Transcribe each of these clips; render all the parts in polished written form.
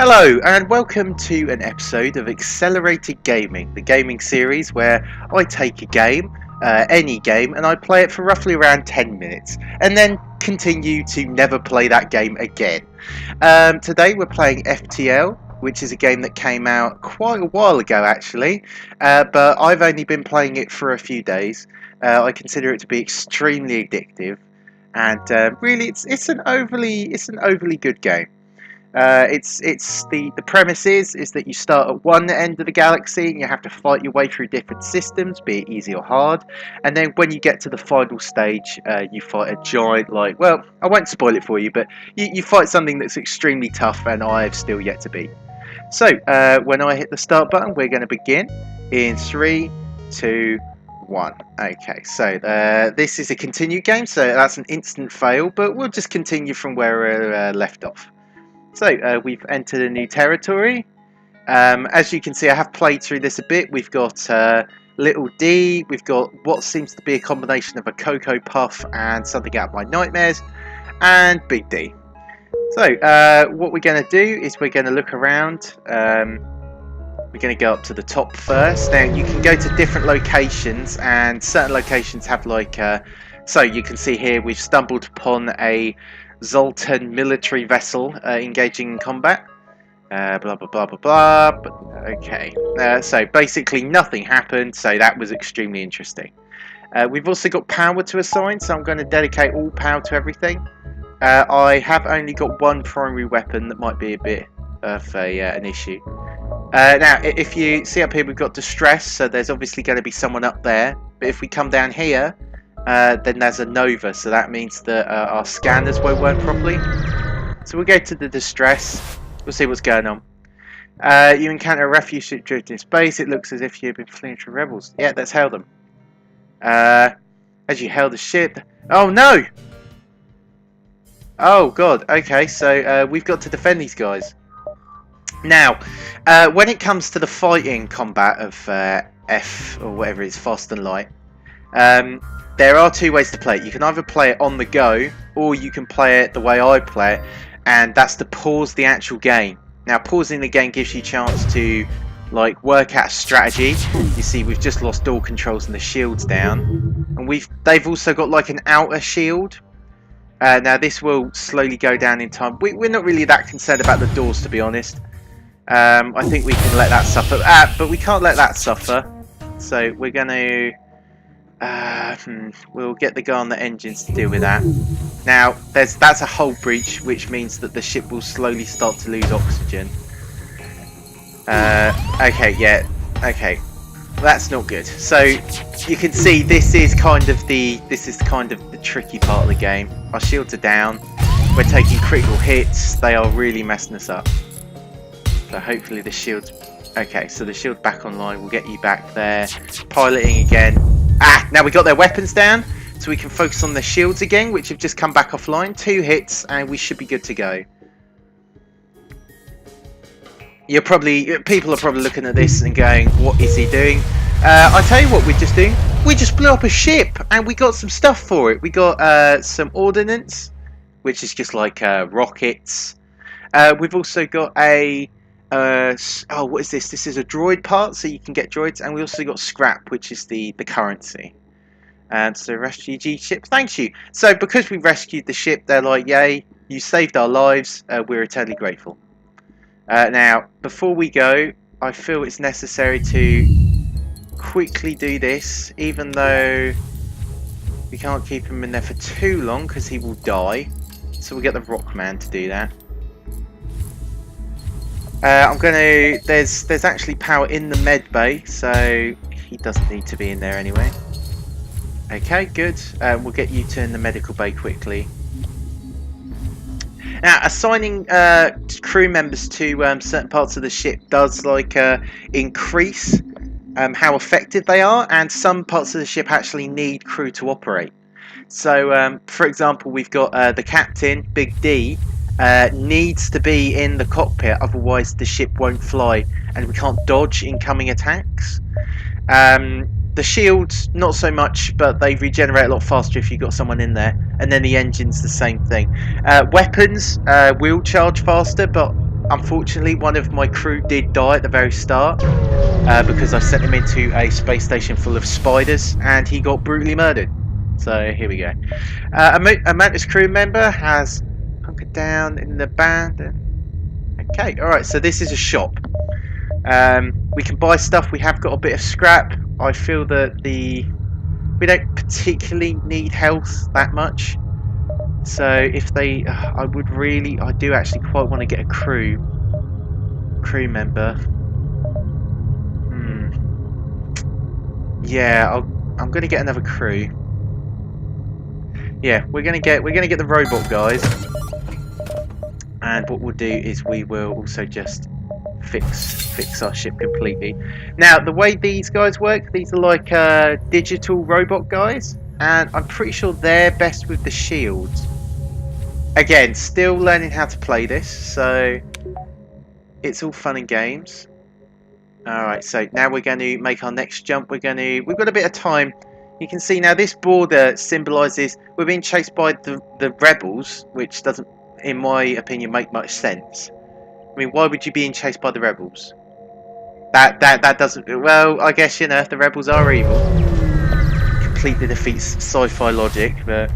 Hello and welcome to an episode of Accelerated Gaming, the gaming series where I take a game, any game, and I play it for roughly around 10 minutes and then continue to never play that game again. Today we're playing FTL, which is a game that came out quite a while ago actually, but I've only been playing it for a few days. I consider it to be extremely addictive and really it's an overly good game. It's the premise is that you start at one end of the galaxy and you have to fight your way through different systems, be it easy or hard. And then when you get to the final stage, you fight a giant, well, I won't spoil it for you, but you fight something that's extremely tough, and I've still yet to beat. So when I hit the start button, we're going to begin in 3, 2, 1. Okay, so this is a continue game, so that's an instant fail, but we'll just continue from where we're left off. So we've entered a new territory. As you can see, I have played through this a bit. We've got Little D, we've got what seems to be a combination of a Cocoa Puff and something out of my nightmares, and Big D. So what we're going to do is we're going to look around. We're going to go up to the top first. Now you can go to different locations, and certain locations have so you can see here we've stumbled upon a Zoltan military vessel engaging in combat. Blah blah blah blah blah. But okay, so basically nothing happened. So that was extremely interesting. We've also got power to assign, so I'm going to dedicate all power to everything. I have only got one primary weapon that might be a bit of an issue. Now, if you see up here, we've got distress, so there's obviously going to be someone up there. But if we come down here, then there's a Nova, so that means that our scanners won't work properly. So we'll go to the distress. We'll see what's going on. You encounter a refugee ship drifting in space. It looks as if you've been fleeing from rebels. Yeah, let's hail them. As you hail the ship... Oh, no! Oh, God. Okay, so we've got to defend these guys. Now, when it comes to the fighting combat of F, or whatever it is, Fast and Light, there are two ways to play it. You can either play it on the go, or you can play it the way I play it, and that's to pause the actual game. Now, pausing the game gives you a chance to work out a strategy. You see, we've just lost all controls and the shield's down, and they've also got an outer shield. Now, this will slowly go down in time. We're not really that concerned about the doors, to be honest. I think we can let that suffer, but we can't let that suffer. So we're going to. We'll get the guy on the engines to deal with that. Now, that's a hull breach, which means that the ship will slowly start to lose oxygen. Okay, yeah, okay, that's not good. So you can see this is kind of the tricky part of the game. Our shields are down. We're taking critical hits. They are really messing us up. So hopefully the shield's okay. So the shield's back online. We'll get you back there. Piloting again. Now we got their weapons down, so we can focus on the shields again, which have just come back offline. 2 hits, and we should be good to go. People are probably looking at this and going, "What is he doing?" I tell you what, we're just doing. We just blew up a ship, and we got some stuff for it. We got some ordnance, which is just rockets. We've also got a what is this? This is a droid part, so you can get droids, and we also got scrap, which is the currency. So refugee ship, thank you. So because we rescued the ship, they're like, yay, you saved our lives, we're eternally grateful. Now, before we go, I feel it's necessary to quickly do this, even though we can't keep him in there for too long because he will die. So we'll get the Rockman to do that. There's actually power in the med bay, so he doesn't need to be in there anyway. Okay, good. We'll get you to in the medical bay quickly. Now, assigning crew members to certain parts of the ship does increase how effective they are, and some parts of the ship actually need crew to operate. So, for example, we've got the captain, Big D. Needs to be in the cockpit, otherwise the ship won't fly and we can't dodge incoming attacks. The shields, not so much, but they regenerate a lot faster if you've got someone in there. And then the engine's the same thing. Weapons will charge faster, but Unfortunately, one of my crew did die at the very start because I sent him into a space station full of spiders and he got brutally murdered. So here we go. A Mantis crew member has hunkered down in the band. Okay, alright, so this is a shop. We can buy stuff. We have got a bit of scrap. I feel that we don't particularly need health that much. So if they, I do actually quite want to get a crew member. Yeah, I'm going to get another crew. Yeah, we're gonna get the robot guys, and what we'll do is we will also just fix our ship completely. Now, the way these guys work, these are like digital robot guys, and I'm pretty sure they're best with the shields. Again, still learning how to play this, so it's all fun and games. Alright, so now we're going to make our next jump. We've got a bit of time. You can see now this border symbolises we're being chased by the rebels, which doesn't, in my opinion, make much sense. I mean, why would you be chased by the rebels? That doesn't. Well, I guess, you know, if the rebels are evil, completely defeats sci-fi logic. But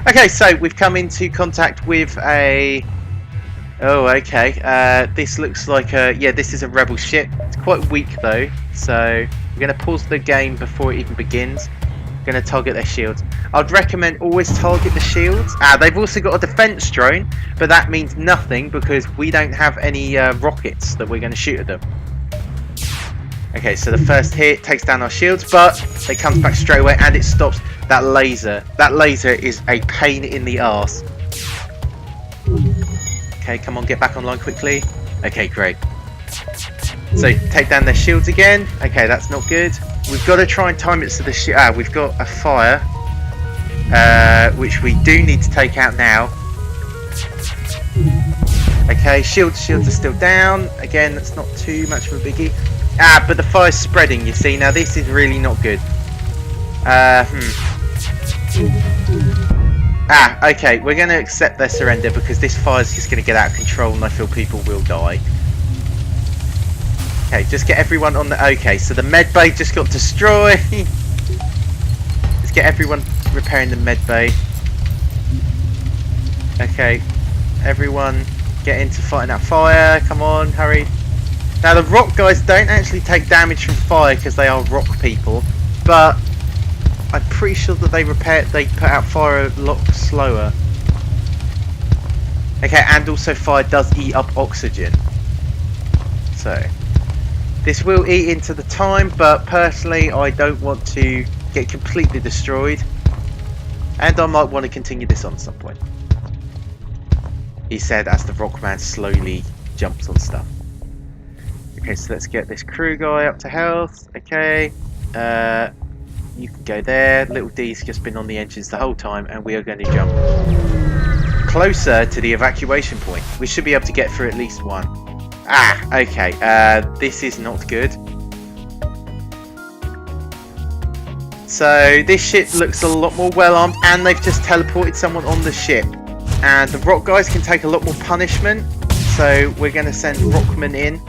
okay, so we've come into contact with a. Oh, okay. This looks like a. Yeah, this is a rebel ship. It's quite weak though, so we're going to pause the game before it even begins. Going to target their shields. I'd recommend always target the shields. They've also got a defense drone, but that means nothing because we don't have any rockets that we're going to shoot at them. Okay, so the first hit takes down our shields, but it comes back straight away and it stops that laser. That laser is a pain in the arse. Okay, come on, get back online quickly. Okay, great. So take down their shields again. Okay, that's not good. We've got to try and time it so the we've got a fire, which we do need to take out now. Okay, shields are still down. Again, that's not too much of a biggie. But the fire's spreading, you see. Now this is really not good. Okay, we're going to accept their surrender because this fire's just going to get out of control and I feel people will die. Okay, just get everyone on the... Okay, so the med bay just got destroyed. Let's get everyone repairing the med bay. Okay, everyone get into fighting that fire. Come on, hurry. Now, the rock guys don't actually take damage from fire because they are rock people. But I'm pretty sure that they put out fire a lot slower. Okay, and also fire does eat up oxygen. So... this will eat into the time, but personally I don't want to get completely destroyed. And I might want to continue this on some point. He said as the Rockman slowly jumps on stuff. Okay, so let's get this crew guy up to health. Okay, you can go there. Little D's just been on the engines the whole time and we are going to jump closer to the evacuation point. We should be able to get through at least one. Okay, this is not good. So this ship looks a lot more well armed and they've just teleported someone on the ship. And the rock guys can take a lot more punishment. So we're going to send Rockman in.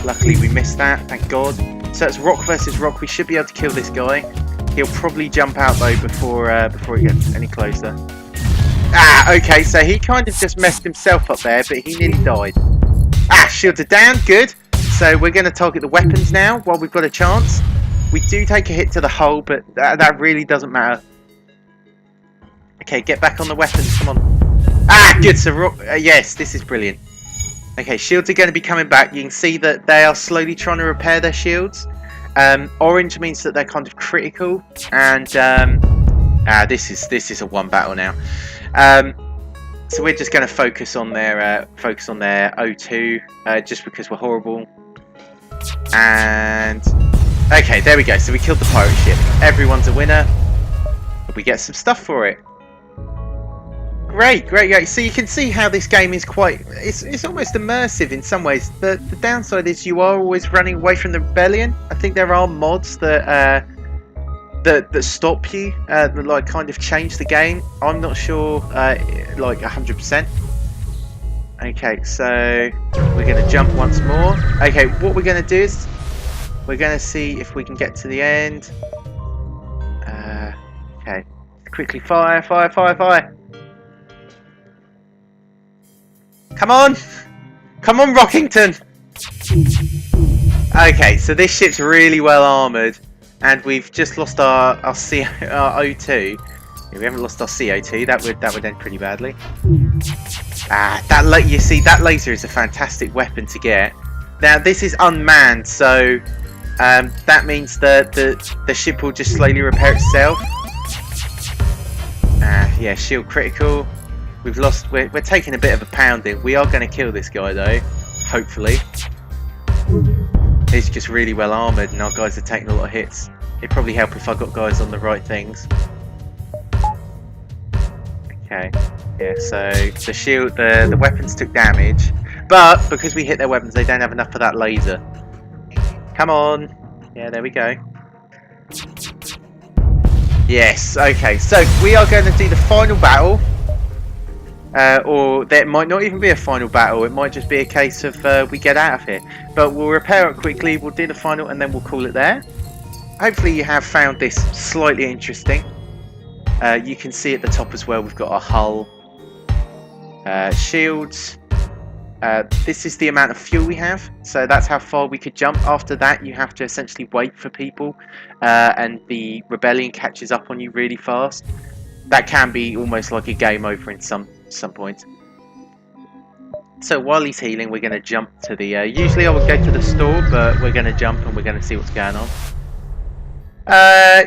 Luckily we missed that, thank God. So it's rock versus rock. We should be able to kill this guy. He'll probably jump out though before he gets any closer. Okay, so he kind of just messed himself up there, but he nearly died. Shields are down, good. So we're going to target the weapons now while we've got a chance. We do take a hit to the hull, but that really doesn't matter. Okay, get back on the weapons, come on. Good, so yes, this is brilliant. Okay, shields are going to be coming back. You can see that they are slowly trying to repair their shields. Orange means that they're kind of critical, and this is a one battle now. So we're just going to focus on their O2, just because we're horrible. And okay, there we go. So we killed the pirate ship. Everyone's a winner. We get some stuff for it. Great. So you can see how this game is it's almost immersive in some ways. The downside is you are always running away from the rebellion. I think there are mods that stop you, that like kind of change the game. I'm not sure, like 100%. Okay, so we're going to jump once more. Okay, what we're going to do is we're going to see if we can get to the end. Okay, quickly fire, fire, fire, fire. Come on! Come on, Rockington! Okay, so this ship's really well armoured, and we've just lost our CO2. Yeah, we haven't lost our CO2. That would end pretty badly. You see, that laser is a fantastic weapon to get. Now this is unmanned, so that means that the ship will just slowly repair itself. Yeah, shield critical. We've lost. We're taking a bit of a pounding. We are going to kill this guy though, hopefully. He's just really well armoured, and our guys are taking a lot of hits. It'd probably help if I got guys on the right things. Okay. Yeah, so the shield, the weapons took damage, but because we hit their weapons, they don't have enough for that laser. Come on. Yeah, there we go. Yes, okay, so we are going to do the final battle. Or there might not even be a final battle, it might just be a case of we get out of here. But we'll repair it quickly, we'll do the final, and then we'll call it there. Hopefully you have found this slightly interesting. You can see at the top as well, we've got our hull. Shields. This is the amount of fuel we have, so that's how far we could jump. After that you have to essentially wait for people, and the rebellion catches up on you really fast. That can be almost like a game over in some point. So while he's healing, we're going to jump to the usually I would go to the store, but we're going to jump and we're going to see what's going on.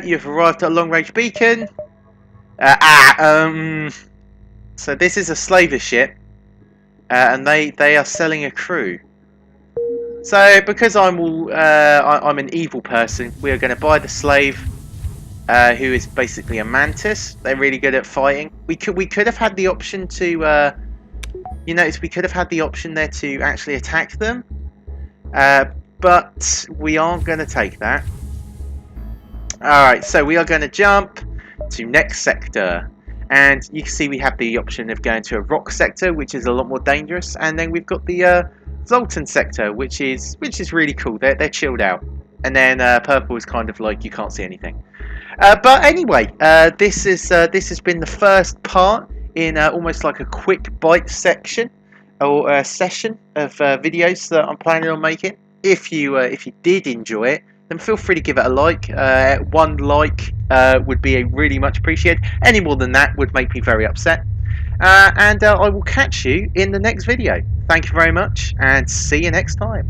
You've arrived at a long range beacon. So this is a slaver ship, and they are selling a crew. So because I'm an evil person, we are going to buy the slave, who is basically a mantis. They're really good at fighting. We could have had the option to, you notice we could have had the option there to actually attack them, but we aren't going to take that. All right, so we are going to jump to next sector. And you can see we have the option of going to a rock sector, which is a lot more dangerous, and then we've got the Zoltan sector, which is really cool. They're chilled out, and then purple is kind of like you can't see anything. But anyway, this has been the first part in almost like a quick bite section or session of videos that I'm planning on making. If you did enjoy it, then feel free to give it a like. One like would be really much appreciated. Any more than that would make me very upset. And I will catch you in the next video. Thank you very much, and see you next time.